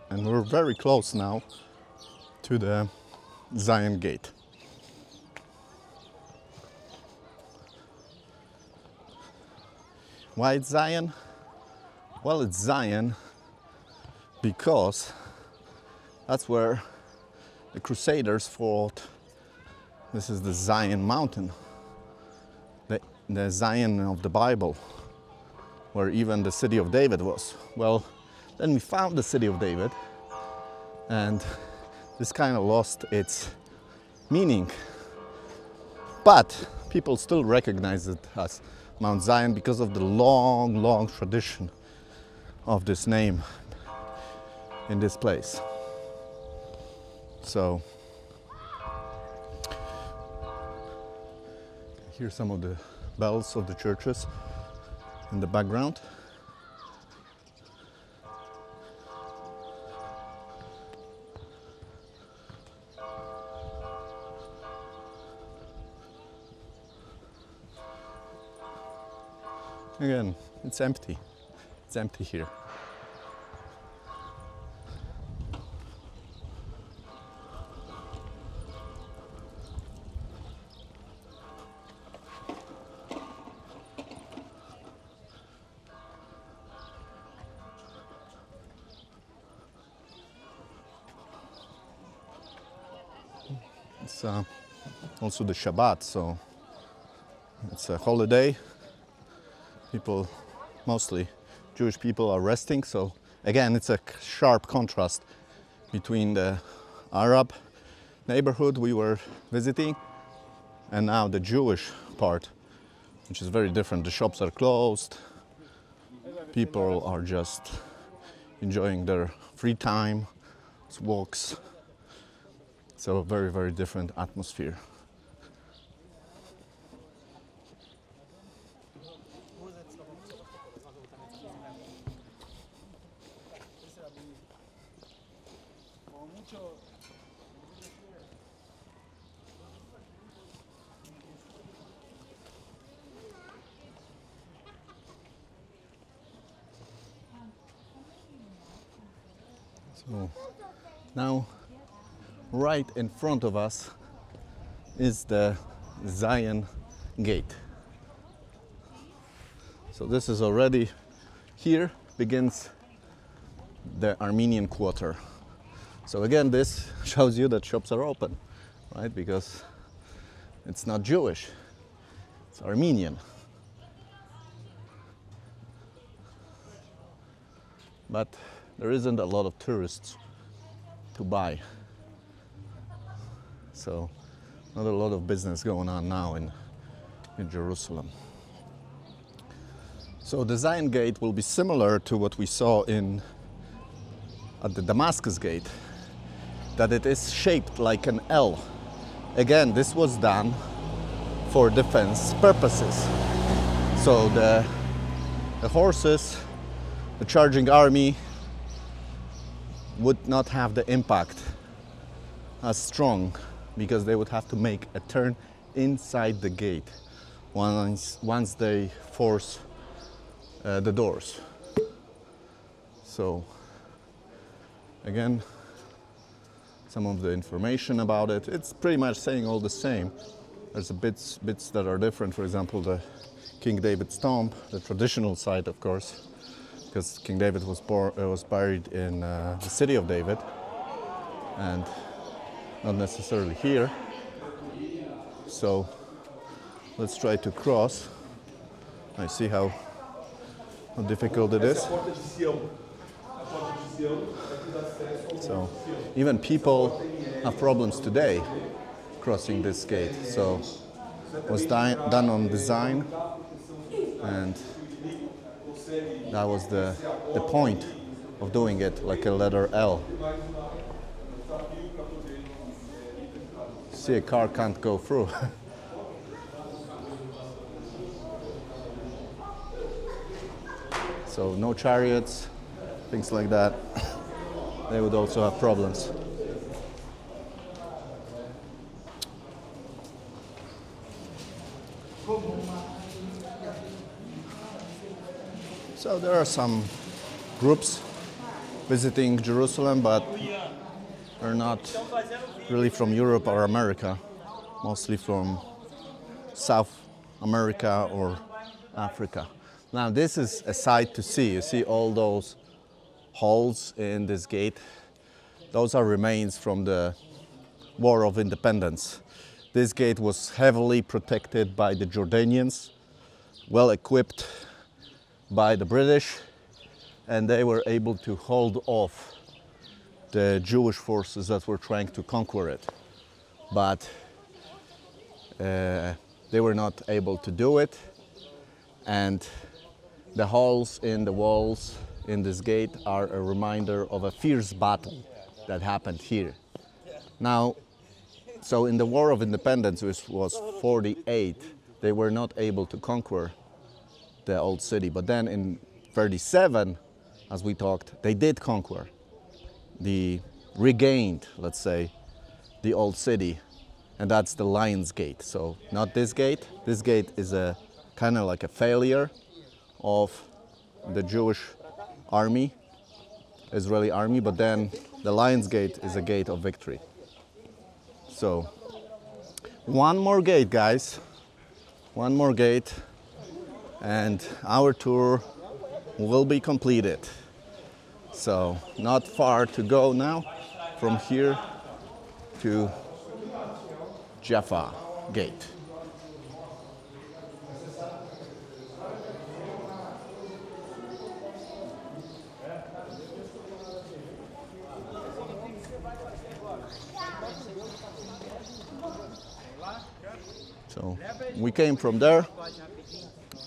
And we're very close now to the Zion Gate. Why it's Zion? Well, it's Zion because that's where the Crusaders fought. This is the Zion mountain, the Zion of the Bible, where even the city of David was. Well, then we found the city of David, and this kind of lost its meaning. But people still recognize it as Mount Zion because of the long, long tradition of this name in this place. So here's some of the bells of the churches in the background. Again, it's empty. It's empty here. It's also the Shabbat, so it's a holiday. People, mostly Jewish people, are resting. So again, it's a sharp contrast between the Arab neighborhood we were visiting and now the Jewish part, which is very different. The shops are closed. People are just enjoying their free time, walks. So a very, very different atmosphere. So now, right in front of us is the Zion Gate. So this is already, here begins the Armenian quarter. So again, this shows you that shops are open, right? Because it's not Jewish, it's Armenian. But there isn't a lot of tourists to buy. So not a lot of business going on now in Jerusalem. So the Zion Gate will be similar to what we saw at the Damascus Gate, that it is shaped like an L. Again, this was done for defense purposes. So the horses the charging army would not have the impact as strong, because they would have to make a turn inside the gate once they force the doors. So again, some of the information about it, it's pretty much saying all the same. There's bits that are different. For example, the King David's tomb, the traditional site, of course, because King David was buried in the city of David, and not necessarily here. So let's try to cross. I see how difficult it is. So even people have problems today crossing this gate. So it was done on design, and that was the point of doing it like a letter L. See, a car can't go through. So no chariots, things like that. They would also have problems. So there are some groups visiting Jerusalem, but they're not really from Europe or America, mostly from South America or Africa. Now this is a sight to see. You see all those holes in this gate. Those are remains from the War of Independence. This gate was heavily protected by the Jordanians, well equipped by the British, and they were able to hold off the Jewish forces that were trying to conquer it. But they were not able to do it, and the holes in the walls in this gate are a reminder of a fierce battle that happened here. Now, so in the War of Independence, which was 48, they were not able to conquer the old city. But then in 37, as we talked, they did conquer. Regained, let's say, the old city, and that's the Lion's Gate. So not this gate. This gate is a kind of like a failure of the Jewish army, Israeli army, but then the Lion's Gate is a gate of victory. So one more gate, guys, one more gate, and our tour will be completed. So not far to go now from here to Jaffa Gate. So we came from there.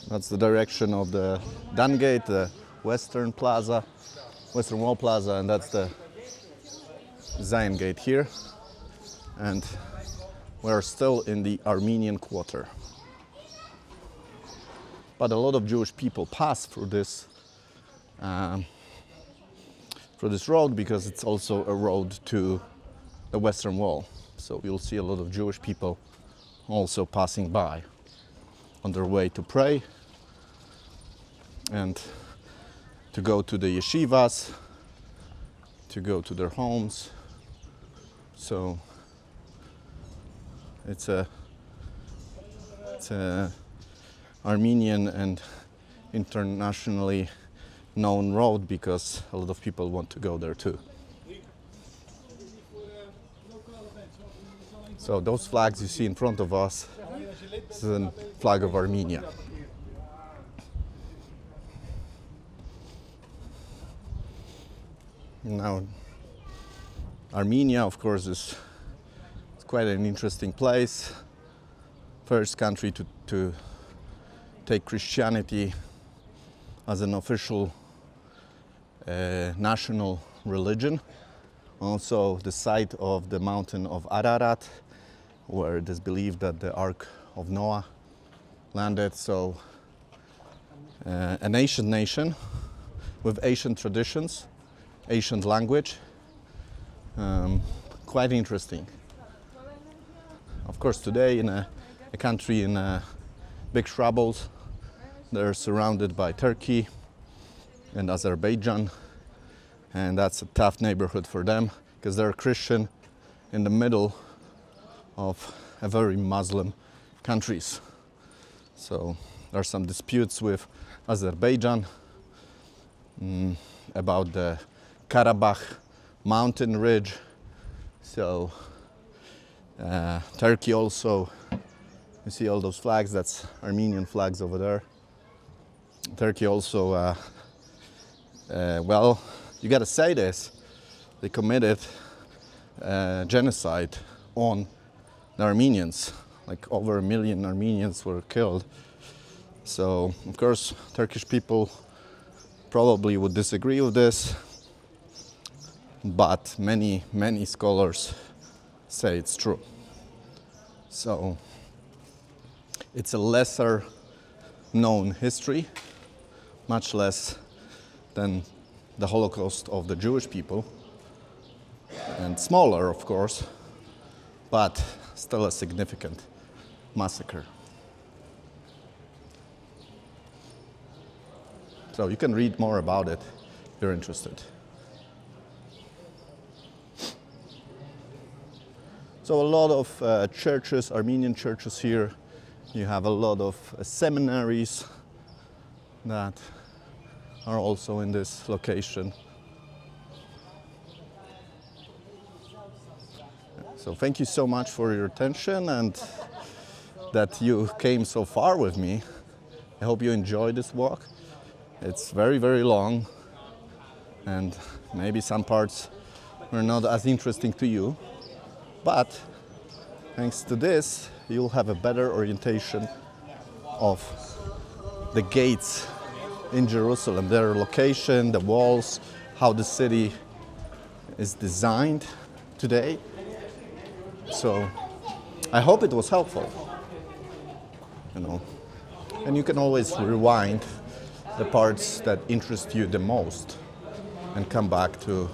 That's the direction of the Dan Gate, the Western Wall Plaza, and that's the Zion Gate here. And we're still in the Armenian Quarter. But a lot of Jewish people pass through this road, because it's also a road to the Western Wall. So you'll see a lot of Jewish people also passing by on their way to pray and to go to the yeshivas, to go to their homes. So it's a Armenian and internationally known road, because a lot of people want to go there too. So those flags you see in front of us is a flag of Armenia. Now, Armenia, of course, is quite an interesting place. First country to take Christianity as an official national religion. Also the site of the mountain of Ararat, where it is believed that the Ark of Noah landed. So an ancient nation, with ancient traditions, ancient language. Quite interesting. Of course, today in a country in big troubles, they're surrounded by Turkey and Azerbaijan, and that's a tough neighborhood for them because they're Christian in the middle of a very Muslim countries. So there are some disputes with Azerbaijan about the Karabakh mountain ridge. So Turkey also, you see all those flags, that's Armenian flags over there. Turkey also, well, you gotta say this, they committed genocide on the Armenians. Like over 1 million Armenians were killed. So, of course, Turkish people probably would disagree with this, but many scholars say it's true. So, it's a lesser known history, much less than the Holocaust of the Jewish people, and smaller, of course, but still a significant massacre. So you can read more about it if you're interested. So a lot of churches, Armenian churches here. You have a lot of seminaries that are also in this location. So thank you so much for your attention and that you came so far with me. I hope you enjoyed this walk. It's very, very long, and maybe some parts were not as interesting to you, but thanks to this, you'll have a better orientation of the gates in Jerusalem, their location, the walls, how the city is designed today. So I hope it was helpful, you know, and you can always rewind the parts that interest you the most and come back to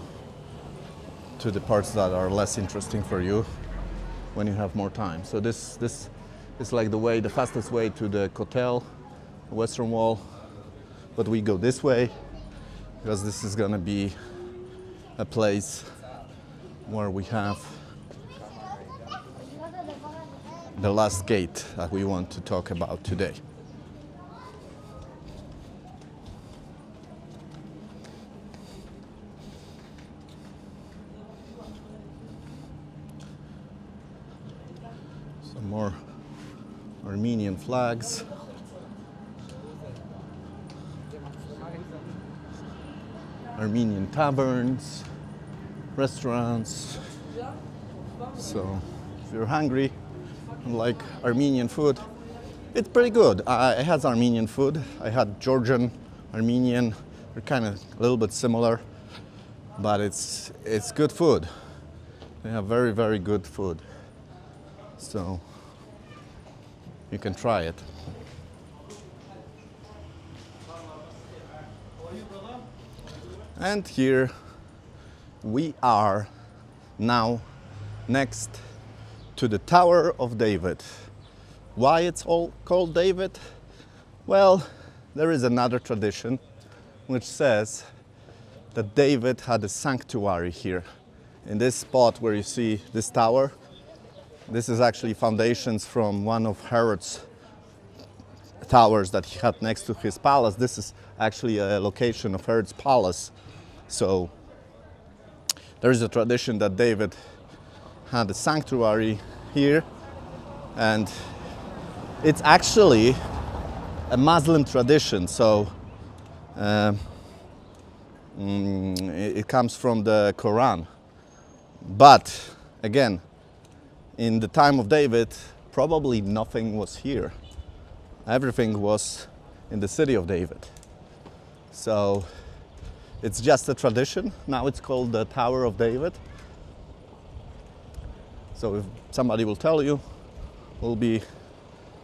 the parts that are less interesting for you when you have more time. So this is like the fastest way to the Kotel, the Western Wall, but we go this way because this is gonna be a place where we have the last gate that we want to talk about today. Some more Armenian flags. Armenian taverns, restaurants. So if you're hungry and like Armenian food, it's pretty good. I had Armenian food. I had Georgian, Armenian. They're kind of a little bit similar, but it's good food. They have very, very good food. So you can try it. And here we are now next to the Tower of David. Why it's all called David? Well, there is another tradition which says that David had a sanctuary here. In this spot where you see this tower, this is actually foundations from one of Herod's towers that he had next to his palace. This is actually a location of Herod's palace. So there is a tradition that David had a sanctuary here, and it's actually a Muslim tradition. So it comes from the Quran. But again, in the time of David, probably nothing was here. Everything was in the city of David. So it's just a tradition. Now it's called the Tower of David. So if somebody will tell you, we'll be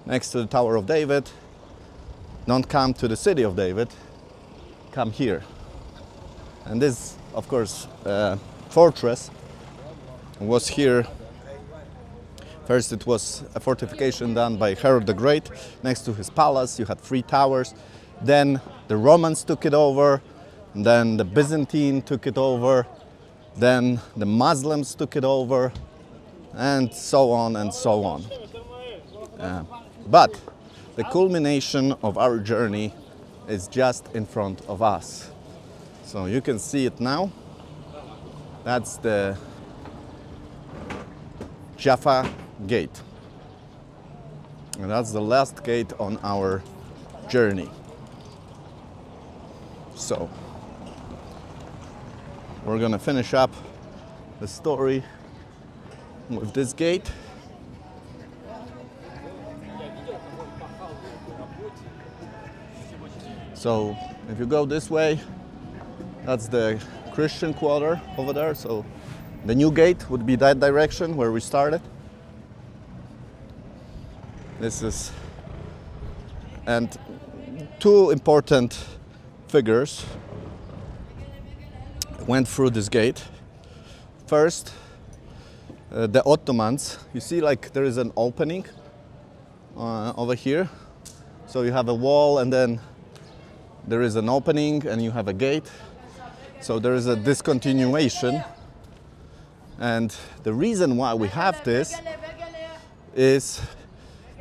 next to the Tower of David, don't come to the city of David, come here. And this, of course, fortress was here. First it was a fortification done by Herod the Great. Next to his palace you had 3 towers. Then the Romans took it over. Then the Byzantine took it over. Then the Muslims took it over. And so on and so on. But the culmination of our journey is just in front of us. So you can see it now. That's the Jaffa Gate. And that's the last gate on our journey. So we're gonna finish up the story with this gate. So if you go this way, that's the Christian quarter over there. So the new gate would be that direction where we started. This is, and 2 important figures went through this gate. First, the Ottomans. You see, like, there is an opening over here. So you have a wall and then there is an opening and you have a gate. So there is a discontinuation. And the reason why we have this is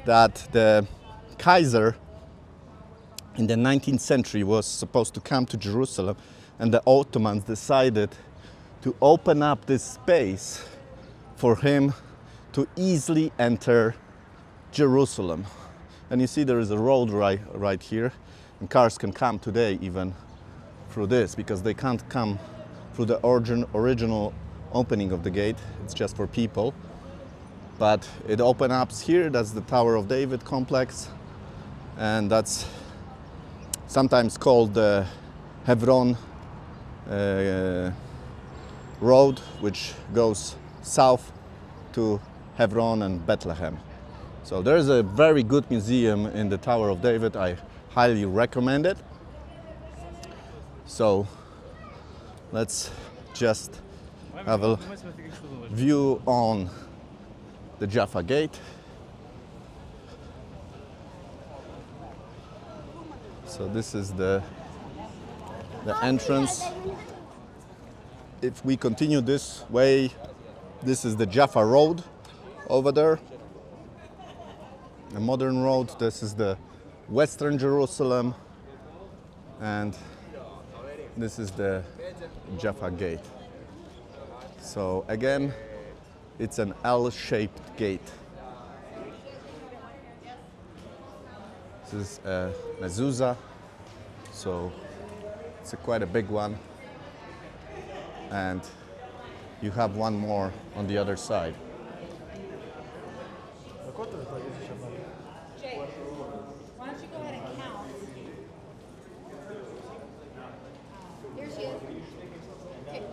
that the Kaiser in the 19th century was supposed to come to Jerusalem, and the Ottomans decided to open up this space for him to easily enter Jerusalem. And you see there is a road right here, and cars can come today even through this, because they can't come through the original opening of the gate. It's just for people. But it opens up here. That's the Tower of David complex, and that's sometimes called the Hebron road, which goes south to Hebron and Bethlehem. So there is a very good museum in the Tower of David. I highly recommend it. So let's just have a view on the Jaffa Gate. So this is the entrance. If we continue this way, this is the Jaffa Road over there. A modern road. This is the Western Jerusalem, and this is the Jaffa Gate. So again, it's an L-shaped gate. This is a mezuzah, so it's quite a big one. And you have one more on the other side. Jake, why don't you go ahead and count? Here she is. Okay.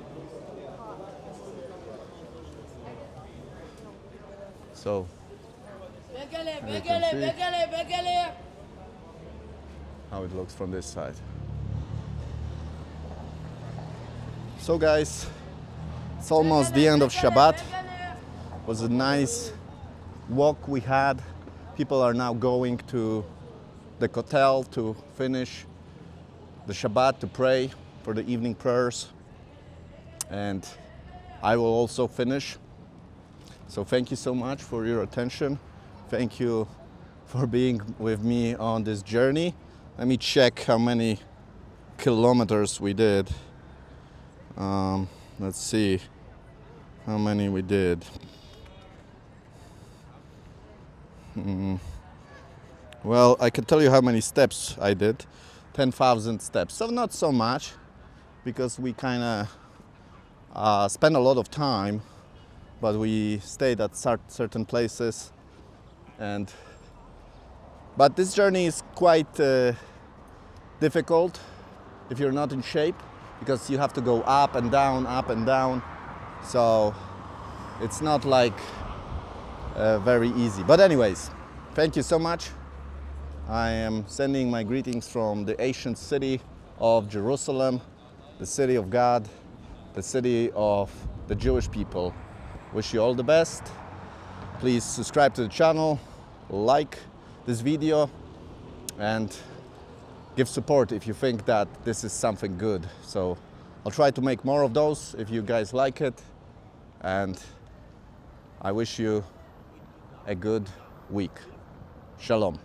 So how it looks from this side. So guys, it's almost the end of Shabbat. It was a nice walk we had. People are now going to the kotel to finish the Shabbat, to pray for the evening prayers. And I will also finish. So thank you so much for your attention. Thank you for being with me on this journey. Let me check how many kilometers we did. Let's see how many we did. Well, I can tell you how many steps I did. 10,000 steps. So not so much, because we kind of spent a lot of time, but we stayed at certain places. But this journey is quite difficult if you're not in shape, because you have to go up and down, up and down. So it's not like very easy. But anyways, thank you so much. I am sending my greetings from the ancient city of Jerusalem, the city of God, the city of the Jewish people. Wish you all the best. Please subscribe to the channel, like this video, and give support if you think that this is something good. So I'll try to make more of those if you guys like it, and I wish you a good week. Shalom.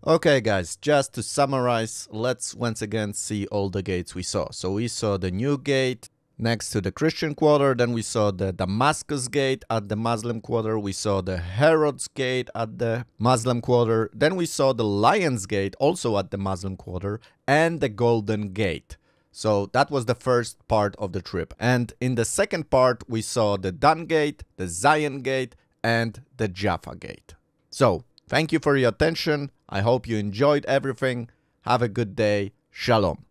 Okay guys, just to summarize, let's once again see all the gates we saw. So we saw the new gate next to the Christian quarter, then we saw the Damascus gate at the Muslim quarter, we saw the Herod's gate at the Muslim quarter, then we saw the Lion's gate also at the Muslim quarter, and the Golden Gate. So that was the first part of the trip. And in the second part, we saw the Dan Gate, the Zion Gate, and the Jaffa Gate. So thank you for your attention. I hope you enjoyed everything. Have a good day. Shalom.